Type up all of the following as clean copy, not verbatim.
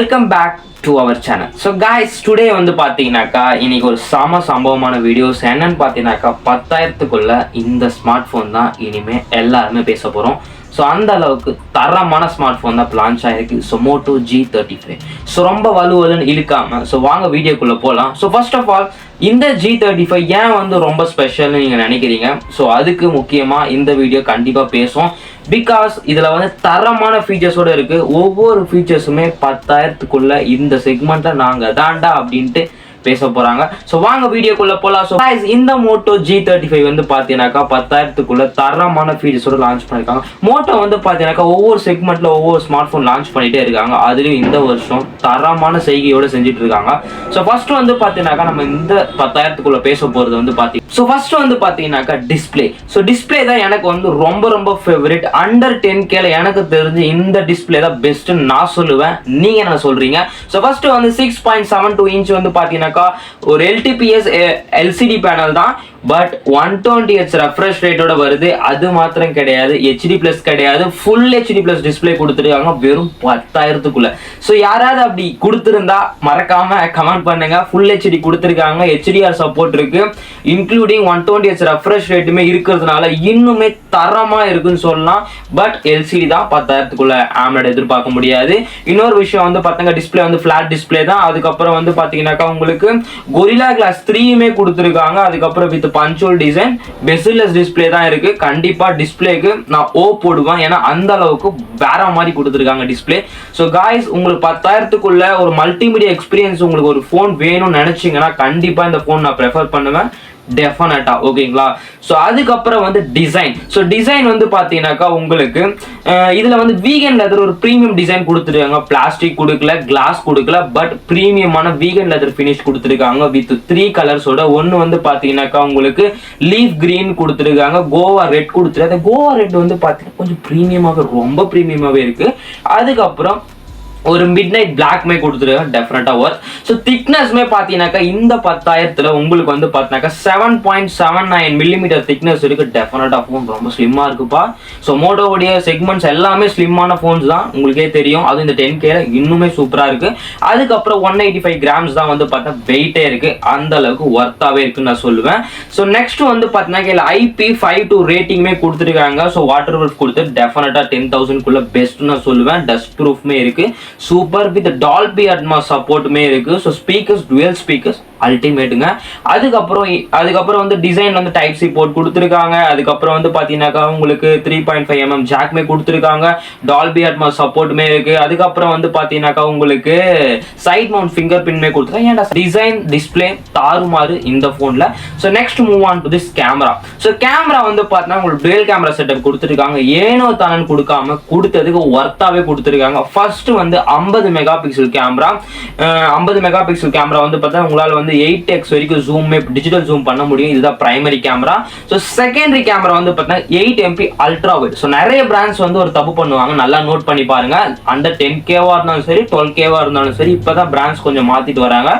Welcome back to our channel. So guys, today வந்து பாத்தீங்கன்னாக்கா இன்னைக்கு ஒரு சம்பவமான வீடியோஸ் என்னன்னு பாத்தீங்கன்னாக்கா 10,000க்குள்ள இந்த ஸ்மார்ட் போன் தான் இனிமே எல்லாருமே பேச போறோம். ஸோ அந்த அளவுக்கு தரமான ஸ்மார்ட் ஃபோன் தான் லான்ச் ஆகிருக்கு. So Moto G35. ஸோ ரொம்ப வலுவலுன்னு இழுக்காமல் ஸோ வாங்க வீடியோக்குள்ளே போகலாம். ஸோ ஃபர்ஸ்ட் ஆஃப் ஆல் இந்த G35 ஏன் வந்து ரொம்ப ஸ்பெஷல்னு நீங்கள் நினைக்கிறீங்க? ஸோ அதுக்கு முக்கியமாக இந்த வீடியோ கண்டிப்பாக பேசும். பிகாஸ் இதில் வந்து தரமான ஃபீச்சர்ஸோடு இருக்குது. ஒவ்வொரு ஃபீச்சர்ஸுமே 10,000க்குள்ள இந்த செக்மெண்ட்டில் நாங்கள் தாண்டா அப்படின்ட்டு பேச போறாங்க. ஸோ வாங்க வீடியோக்குள்ள போலாம். ஸோ இந்த மோட்டோ G35 வந்து பார்த்தீங்கன்னாக்கா 10,000க்குள்ள தரமான ஃபீச்சர்ஸோட லான்ச் பண்ணியிருக்காங்க. மோட்டோ வந்து பார்த்தீங்கன்னாக்கா ஒவ்வொரு செக்மெண்ட்ல ஒவ்வொரு ஸ்மார்ட் ஃபோன் லான்ச் பண்ணிட்டே இருக்காங்க. அதுலயும் இந்த வருஷம் தரமான செய்கையோட செஞ்சுட்டு இருக்காங்க. ஸோ ஃபர்ஸ்ட் வந்து பார்த்தீங்கன்னாக்கா நம்ம இந்த 10,000க்குள்ள பேச போறது வந்து ஸோ ஃபர்ஸ்ட் வந்து பார்த்தீங்கன்னாக்கா டிஸ்பிளே. ஸோ டிஸ்பிளே தான் எனக்கு வந்து ரொம்ப ஃபேவரட். அண்டர் 10K எனக்கு தெரிஞ்சு இந்த டிஸ்பிளே தான் பெஸ்ட்னு நான் சொல்லுவேன். நீங்க என்ன சொல்றீங்க? ஸோ ஃபர்ஸ்ட் வந்து 6.72 இன்ச் வந்து பார்த்தீங்கன்னா ஒரு LTPS LCD பேனல் தான். பட் 120Hz ரெஃப்ரெஷ் ரேட்டோட வருது. அது மாத்திரம் கிடையாது, HD+ கிடையாது, ஃபுல் HD+ டிஸ்பிளே கொடுத்துருக்காங்க வெறும் 10,000க்குள்ள. ஸோ யாராவது அப்படி கொடுத்துருந்தா மறக்காம கமெண்ட் பண்ணுங்க. ஃபுல் HD கொடுத்துருக்காங்க, HDR சப்போர்ட் இருக்கு, இன்க்ளூடிங் 120Hz ரெஃப்ரெஷ் ரேட்டுமே இருக்கிறதுனால இன்னுமே தரமா இருக்குன்னு சொல்லலாம். பட் LCD தான் 10,000க்குள்ள AMOLED எதிர்பார்க்க முடியாது. இன்னொரு விஷயம் வந்து பாத்தீங்கன்னா டிஸ்பிளே வந்து ஃபிளாட் டிஸ்பிளே தான். அதுக்கப்புறம் வந்து பாத்தீங்கன்னாக்கா உங்களுக்கு Gorilla Glass 3மே கொடுத்துருக்காங்க. அதுக்கப்புறம் with punctual design bezel-less display தான் இருக்கு. கண்டிப்பா டிஸ்பிளேக்கு நான் ஓ போடுவேன், ஏன்னா அந்த அளவுக்கு வேற மாதிரி கொடுத்துருக்காங்க டிஸ்பிளே. ஸோ காய்ஸ், உங்களுக்கு 10,000க்குள்ள ஒரு மல்டிமீடியா எக்ஸ்பீரியன்ஸ் உங்களுக்கு ஒரு ஃபோன் வேணும்னு நினைச்சீங்கன்னா கண்டிப்பா இந்த ஃபோன் நான் ப்ரெஃபர் பண்ணுவேன். டெஃபினட்டா ஓகேங்களா. ஸோ அதுக்கப்புறம் வந்து டிசைன். ஸோ டிசைன் வந்து பார்த்தீங்கன்னாக்கா உங்களுக்கு இதில் வந்து வீகன் லெதர் ஒரு ப்ரீமியம் டிசைன் கொடுத்துருக்காங்க. பிளாஸ்டிக் கொடுக்கல, கிளாஸ் கொடுக்கல, பட் ப்ரீமியமான வீகன் லெதர் ஃபினிஷ் கொடுத்துருக்காங்க வித் 3 கலர்ஸோட. ஒன்று வந்து பார்த்தீங்கன்னாக்கா உங்களுக்கு லீஃப் கிரீன் கொடுத்துருக்காங்க, கோவா ரெட் கொடுத்துருக்காங்க. கோவா ரெட் வந்து பார்த்தீங்கன்னா கொஞ்சம் ப்ரீமியமாக, ரொம்ப ப்ரீமியமாகவே இருக்கு. அதுக்கப்புறம் ஒரு மிட் நைட் பிளாக்மே கொடுத்துருக்காங்க, டெஃபினட்டா ஒர்த். ஸோ திக்னஸ்மே பார்த்தீங்கன்னாக்கா இந்த 10,000த்துல உங்களுக்கு வந்து பார்த்தீங்கன்னாக்கா 7.79 மில்லிமீட்டர் திக்னஸ் இருக்கு. டெஃபினட்டா ஃபோன் ரொம்ப ஸ்லிம்மா இருக்குப்பா. ஸோ மோட்டோவுடைய செக்மெண்ட்ஸ் எல்லாமே ஸ்லிம்மான ஃபோன்ஸ் தான், உங்களுக்கே தெரியும். அது இந்த 10Kல இன்னுமே சூப்பரா இருக்கு. அதுக்கப்புறம் 185 கிராம்ஸ் தான் வந்து பார்த்தா வெயிட்டே இருக்கு. அந்த அளவுக்கு ஒர்த்தாவே இருக்குன்னு நான் சொல்லுவேன். ஸோ நெக்ஸ்ட் வந்து பார்த்தீங்கன்னா IP52 ரேட்டிங்குமே கொடுத்துருக்காங்க. ஸோ வாட்டர் ப்ரூஃப் கொடுத்து டெஃபினட்டா 10,000க்குள்ள பெஸ்ட்னு நான் சொல்லுவேன். டஸ்ட் ப்ரூஃப்மே இருக்கு. சூப்பர் வித் டால்பி அட்மாஸ் சப்போர்ட்டுமே இருக்கு. ஸோ ஸ்பீக்கர்ஸ் டுவெல் ஸ்பீக்கர்ஸ் அல்டிமேட்டுங்க. அதுக்கப்புறம் வந்து டிசைன் வந்து டைப் சி போர்ட் கொடுத்துருக்காங்க. அதுக்கப்புறம் வந்து பார்த்தீங்கன்னாக்கா உங்களுக்கு 3.5mm ஜாக்மே கொடுத்துருக்காங்க. டால்பி அட்மாஸ் சப்போர்ட்டுமே இருக்கு. அதுக்கப்புறம் வந்து பார்த்தீங்கன்னாக்கா உங்களுக்கு சைட் மவுண்ட் ஃபிங்கர் பிரிண்ட்மே கொடுத்துருக்காங்க. ஏன்டா டிசைன் டிஸ்பிளே தாறுமாறு இந்த ஃபோனில். So next move on to this camera. So camera வந்து பார்த்தீங்கன்னா உங்களுக்கு டுவெல் கேமரா செட்டப் கொடுத்துருக்காங்க. ஏனோ தானு கொடுக்காம கொடுத்ததுக்கு ஒர்த்தாவே கொடுத்துருக்காங்க. ஃபர்ஸ்ட் வந்து 50 mega pixel camera. 50 mega pixel camera வந்து பார்த்தா உங்களால் வந்து 8x வரைக்கும் ஜூம் டிஜிட்டல் ஜூம் பண்ண முடியும். இதுதான் primary camera. So secondary camera வந்து பார்த்தீங்கன்னா 8MP அல்ட்ரா வைட். ஸோ நிறைய பிராண்ட்ஸ் வந்து ஒரு தப்பு பண்ணுவாங்க, நல்லா நோட் பண்ணி பாருங்க. அண்டர் 10Kவா இருந்தாலும் சரி, 12Kவா இருந்தாலும் சரி, இப்பதான் பிராண்ட்ஸ் கொஞ்சம் மாத்திட்டு வராங்க.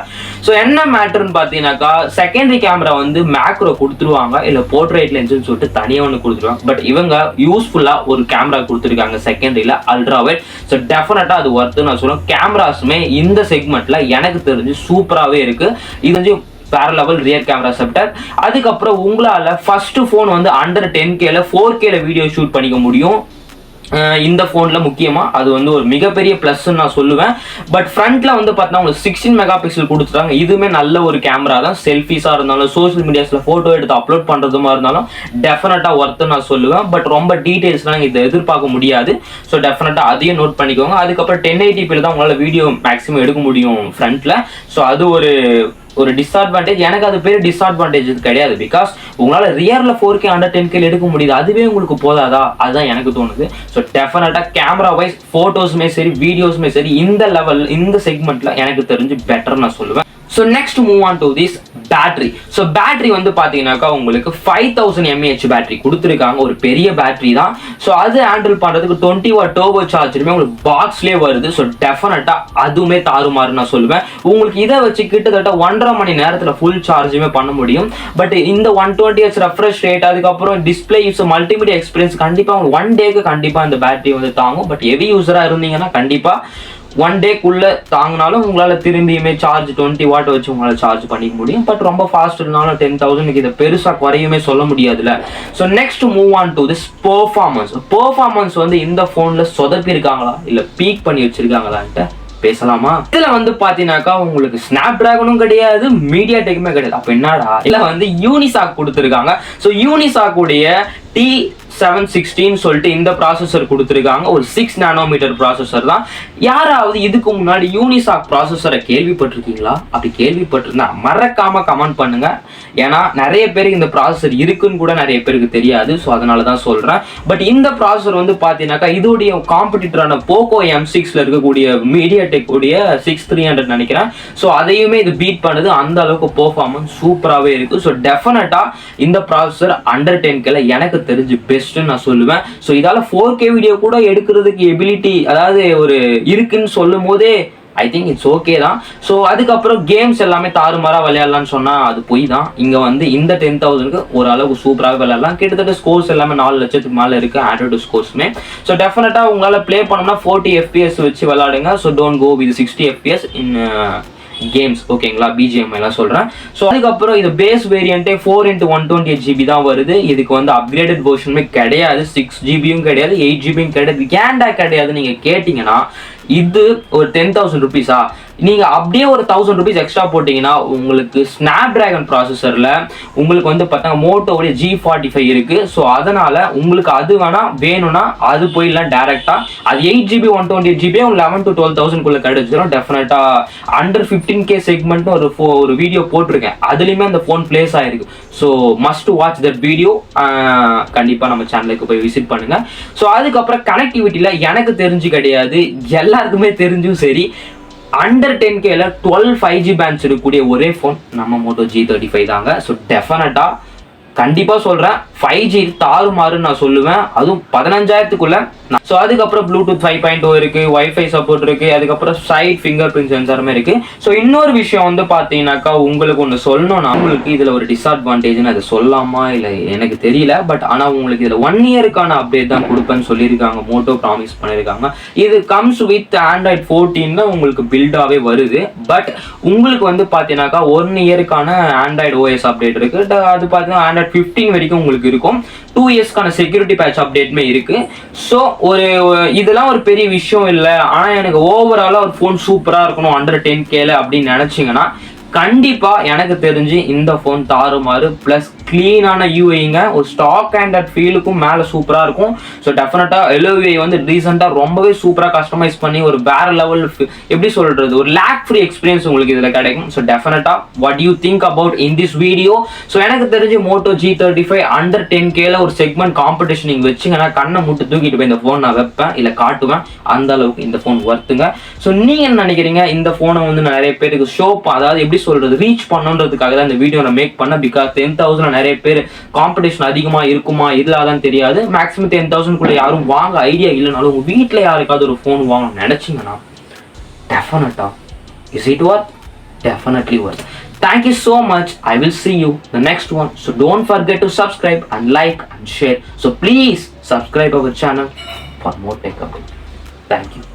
ஸோ என்ன மேட்டர்னு பார்த்தீங்கன்னாக்கா செகண்டரி கேமரா வந்து மேக்ரோ கொடுத்துருவாங்க, இல்லை போர்ட்ரேட் லென்ஸ்னு சொல்லிட்டு தனியாக ஒன்று கொடுத்துருவாங்க. பட் இவங்க யூஸ்ஃபுல்லா ஒரு கேமரா கொடுத்துருக்காங்க செகண்டரியில அல்ட்ரா வைட். ஸோ டெஃபினட்டா அது ஒர்த்து நான் சொல்லுவேன். கேமராஸுமே இந்த செக்மெண்ட்ல எனக்கு தெரிஞ்சு சூப்பராகவே இருக்கு. இது வந்து வேற லெவல் ரியர் கேமரா செட்டப். அதுக்கப்புறம் உங்களால ஃபர்ஸ்ட் ஃபோன் வந்து அண்டர் 10Kல 4Kல வீடியோ ஷூட் பண்ணிக்க முடியும் இந்த ஃபோன்ல. முக்கியமா அது வந்து ஒரு மிகப்பெரிய பிளஸ் நான் சொல்லுவேன். பட் ஃப்ரண்ட்ல வந்து பார்த்தீங்கன்னா உங்களுக்கு 16 மெகா பிக்சல் கொடுத்துட்டாங்க. இதுவுமே நல்ல ஒரு கேமரா தான். செல்ஃபிஸா இருந்தாலும், சோஷியல் மீடியாஸ்ல போட்டோ எடுத்து அப்லோட் பண்றதுமா இருந்தாலும் டெஃபினட்டா ஒர்த்து நான் சொல்லுவேன். பட் ரொம்ப டீடைல்ஸ்லாம் இதை எதிர்பார்க்க முடியாது. ஸோ டெஃபினட்டா அதையும் நோட் பண்ணிக்கோங்க. அதுக்கப்புறம் 1080p தான் உங்களால வீடியோ மேக்ஸிமம் எடுக்க முடியும் ஃப்ரண்ட்ல. ஸோ அது ஒரு டிஸ்அட்வான்டேஜ். எனக்கு அது பேர் டிஸ்அட்வான்டேஜ் கிடையாது. பிகாஸ் உங்களால ரியர்ல 4K அண்டர் 10K எடுக்க முடியுது, அதுவே உங்களுக்கு போதாதா? அதுதான் எனக்கு தோணுது. ஸோ டெஃபினட்டா கேமரா வைஸ் போட்டோஸுமே சரி, வீடியோஸுமே சரி, இந்த லெவல் இந்த செக்மெண்ட்ல எனக்கு தெரிஞ்சு பெட்டர் நான் சொல்லுவேன். So next move on to this battery. So battery வந்து பார்த்தீங்கன்னாக்கா உங்களுக்கு 5000 mAh பேட்டரி கொடுத்துருக்காங்க. ஒரு பெரிய பேட்டரி தான். ஸோ அது ஹேண்டில் பண்ணுறதுக்கு 20W டர்போ சார்ஜருமே உங்களுக்கு பாக்ஸ்லேயே வருது. ஸோ டெஃபினட்டாக அதுவுமே தாறுமாறு நான் சொல்லுவேன். உங்களுக்கு இதை வச்சு கிட்டத்தட்ட 1.5 மணி நேரத்தில் ஃபுல் சார்ஜுமே பண்ண முடியும். பட் இந்த 120Hz ரெஃப்ரெஷ் ரேட், அதுக்கப்புறம் டிஸ்பிளே யூஸ், மல்டிமீடியா எக்ஸ்பீரியன்ஸ் கண்டிப்பாக 1 டேக்கு கண்டிப்பாக இந்த பேட்டரி வந்து தாங்கும். பட் ஹெவி யூஸராக இருந்தீங்கன்னா கண்டிப்பாக 1 டேக்குள்ளே தாங்கினாலும் உங்களால் திரும்பியுமே சார்ஜ் 20 வாட் வச்சு உங்களால் சார்ஜ் பண்ணிக்க முடியும். பட் ரொம்ப ஃபாஸ்ட் இருந்தாலும் 10,000 இதை பெருசாக குறையுமே சொல்ல முடியாதுல்ல. So next move on to this performance வந்து இந்த ஃபோனில் சொதப்பி இருக்காங்களா இல்லை பீக் பண்ணி வச்சிருக்காங்களான்ட்டு பேசலாமா? இதுல வந்து பாத்தீங்கன்னாக்கா உங்களுக்கு ஸ்னாப் டிராகனும் கிடையாது, மீடியா டெக்குமே கிடையாது. அப்ப என்னடா இல்ல வந்து யூனிசாக் கொடுத்துருக்காங்க. ஸோ யூனிசாக் உடைய T716 சொல்லிட்டு இந்த ப்ராசஸர் கொடுத்துருக்காங்க. ஒரு 6 நானோமீட்டர் ப்ராசஸர் தான். யாராவது இதுக்கு முன்னாடி யூனிசாக் ப்ராசஸரை கேள்விப்பட்டிருக்கீங்களா? அப்படி கேள்விப்பட்டிருந்தா மறக்காம கமெண்ட் பண்ணுங்க. ஏன்னா நிறைய பேருக்கு இந்த ப்ராசஸர் இருக்குன்னு கூட நிறைய பேருக்கு தெரியாது. ஸோ அதனால தான் சொல்றேன். பட் இந்த ப்ராசஸர் வந்து பார்த்தீங்கன்னாக்கா இதோடைய காம்படிட்டரான போக்கோ M6ல இருக்கக்கூடிய மீடியா டெக் உடைய 6300 நினைக்கிறேன். ஸோ அதையுமே இது பீட் பண்ணுது. அந்த அளவுக்கு பெர்ஃபார்மன்ஸ் சூப்பராகவே இருக்கு. ஸோ டெஃபினட்டா இந்த ப்ராசஸர் அண்டர் 10K எனக்கு தெரிஞ்சு பெஸ்ட்னு நான் சொல்லுவேன். ஸோ இதால 4K வீடியோ கூட எடுக்கிறதுக்கு எபிலிட்டி அதாவது ஒரு இருக்குன்னு சொல்லும் போதே ஐ திங்க் இட்ஸ் ஓகே தான். ஸோ அதுக்கப்புறம் கேம்ஸ் எல்லாமே தாறுமாறாக விளையாடலாம்னு சொன்னால் அது போய் தான். இங்கே வந்து இந்த 10,000க்கு ஓரளவுக்கு சூப்பராக விளையாடலாம். கிட்டத்தட்ட ஸ்கோர்ஸ் எல்லாமே 4 லட்சத்துக்கு மேலே இருக்குது ஆண்ட்ராய்டு ஸ்கோர்ஸுமே. ஸோ டெஃபினட்டாக உங்களால் ப்ளே பண்ணோம்னா 40 FPS வச்சு விளையாடுங்க. So don't go with 60 FPS in games, ஓகேங்களா? BGM எல்லாம் சொல்கிறேன். ஸோ அதுக்கப்புறம் இது பேஸ் வேரியண்ட்டே 4x128GB தான் வருது. இதுக்கு வந்து அப்கிரேடட் வெர்ஷனுமே கிடையாது. 6GB கிடையாது, 8GB கிடையாது. ஏன்டா கிடையாது நீங்கள் கேட்டிங்கன்னா இது ஒரு 10,000 rupees நீங்கள் அப்படியே ஒரு 1,000 rupees எக்ஸ்ட்ரா போட்டிங்கன்னா உங்களுக்கு ஸ்னாப் டிராகன் ப்ராசஸரில் உங்களுக்கு வந்து பார்த்தா மோட்டோவுடைய G45 இருக்குது. ஸோ அதனால் உங்களுக்கு அது வேணும்னா அது போயிடலாம் டேரெக்டாக. அது 8GB 128GB 11,000 to 12,000 கிடைச்சிடும். டெஃபினட்டாக அண்டர் 15K செக்மெண்ட்னு ஒரு வீடியோ போட்டிருக்கேன். அதுலேயுமே அந்த ஃபோன் பிளேஸ் ஆகிருக்கு. So must watch that video. கண்டிப்பாக நம்ம சேனலுக்கு போய் விசிட் பண்ணுங்கள். ஸோ அதுக்கப்புறம் கனெக்டிவிட்டியில் எனக்கு தெரிஞ்சு கிடையாது, எல்லாருக்குமே தெரிஞ்சும் சரி, அண்டர் 10Kல 12 5G பேண்ட்ஸ் இருக்கக்கூடிய ஒரே ஃபோன் நம்ம மோட்டோ G35 தாங்க. ஸோ டெஃபினட்டாக கண்டிப்பாக சொல்கிறேன் 5G தாறுமாறுன்னு நான் சொல்லுவேன். அதுவும் 15,000க்குள்ள. ஸோ அதுக்கப்புறம் ப்ளூடூத் 5.0 இருக்குது, வைஃபை சப்போர்ட் இருக்குது, அதுக்கப்புறம் சைட் ஃபிங்கர் பிரிண்ட் சென்சாருமே இருக்குது. ஸோ இன்னொரு விஷயம் வந்து பார்த்தீங்கன்னாக்கா உங்களுக்கு ஒன்று சொல்லணும்னா உங்களுக்கு இதில் ஒரு டிஸ்அட்வான்டேஜ்னு அதை சொல்லலாமா இல்லை எனக்கு தெரியல. பட் ஆனால் உங்களுக்கு இதில் 1 இயருக்கான அப்டேட் தான் கொடுப்பேன்னு சொல்லியிருக்காங்க, மோட்டோ ப்ராமிஸ் பண்ணியிருக்காங்க. இது கம்ஸ் வித் ஆண்ட்ராய்ட் 14 உங்களுக்கு பில்டாகவே வருது. பட் உங்களுக்கு வந்து பார்த்தீங்கன்னாக்கா 1 இயருக்கான ஆண்ட்ராய்டு OS அப்டேட் இருக்குது. அது பார்த்தீங்கன்னா ஆண்ட்ராய்ட் 15 வரைக்கும் உங்களுக்கு இருக்கும். 2 இயர்ஸ்க்கான செக்யூரிட்டி பேட்ச் அப்டேட்மே இருக்கு. ஸோ இதெல்லாம் ஒரு பெரிய விஷயம் இல்லை. ஆனால் எனக்கு ஓவராலாக ஒரு ஃபோன் சூப்பராக இருக்கணும் அண்டர் 10Kல அப்படின்னு நினச்சிங்கன்னா கண்டிப்பாக எனக்கு தெரிஞ்சு இந்த ஃபோன் தாறுமாறு ப்ளஸ் க்ளீனான யூஐங்க, ஒரு ஸ்டாக் அண்ட் அட் ஃபீலுக்கும் மேலே சூப்பராக இருக்கும். ஸோ டெஃபினட்டாக LOVI வந்து ரீசெண்டாக ரொம்பவே சூப்பராக கஸ்டமைஸ் பண்ணி ஒரு வேறு லெவல் எப்படி சொல்கிறது ஒரு லேக் ஃப்ரீ எக்ஸ்பீரியன்ஸ் உங்களுக்கு இதில் கிடைக்கும். ஸோ டெஃபினட்டாக what you think about in this video? So எனக்கு தெரிஞ்சு மோட்டோ G35 அண்டர் 10Kல ஒரு செக்மெண்ட் காம்படிஷன் நீங்கள் வச்சிங்கன்னா கண்ணை முட்டு தூக்கிட்டு போய் இந்த ஃபோன் நான் வைப்பேன் இல்லை காட்டுவேன். அந்த அளவுக்கு இந்த ஃபோன் ஒர்த்துங்க. ஸோ நீங்கள் என்ன நினைக்கிறீங்க? இந்த ஃபோனை வந்து நிறைய பேருக்கு அதாவது எப்படி சொல்கிறது ரீச் பண்ணுன்றதுக்காக தான் இந்த வீடியோ நான் மேக் பண்ணேன். பிகாஸ் 10,000 நிறைய பேர் காம்படிஷன் அதிகமாக இருக்குமா இல்லாதான் தெரியாது. மேக்ஸிமம் 10,000 யாரும் வாங்க ஐடியா இல்லைனாலும் உங்கள் வீட்டில் யாருக்காவது ஒரு ஃபோன் வாங்கணும்னு நினச்சிங்கன்னா டெஃபினட்டா is it worth? Definitely worth. Thank you so much. I will see you the next one. So don't forget to subscribe and like and share. So please subscribe our channel for more tech updates. Thank you.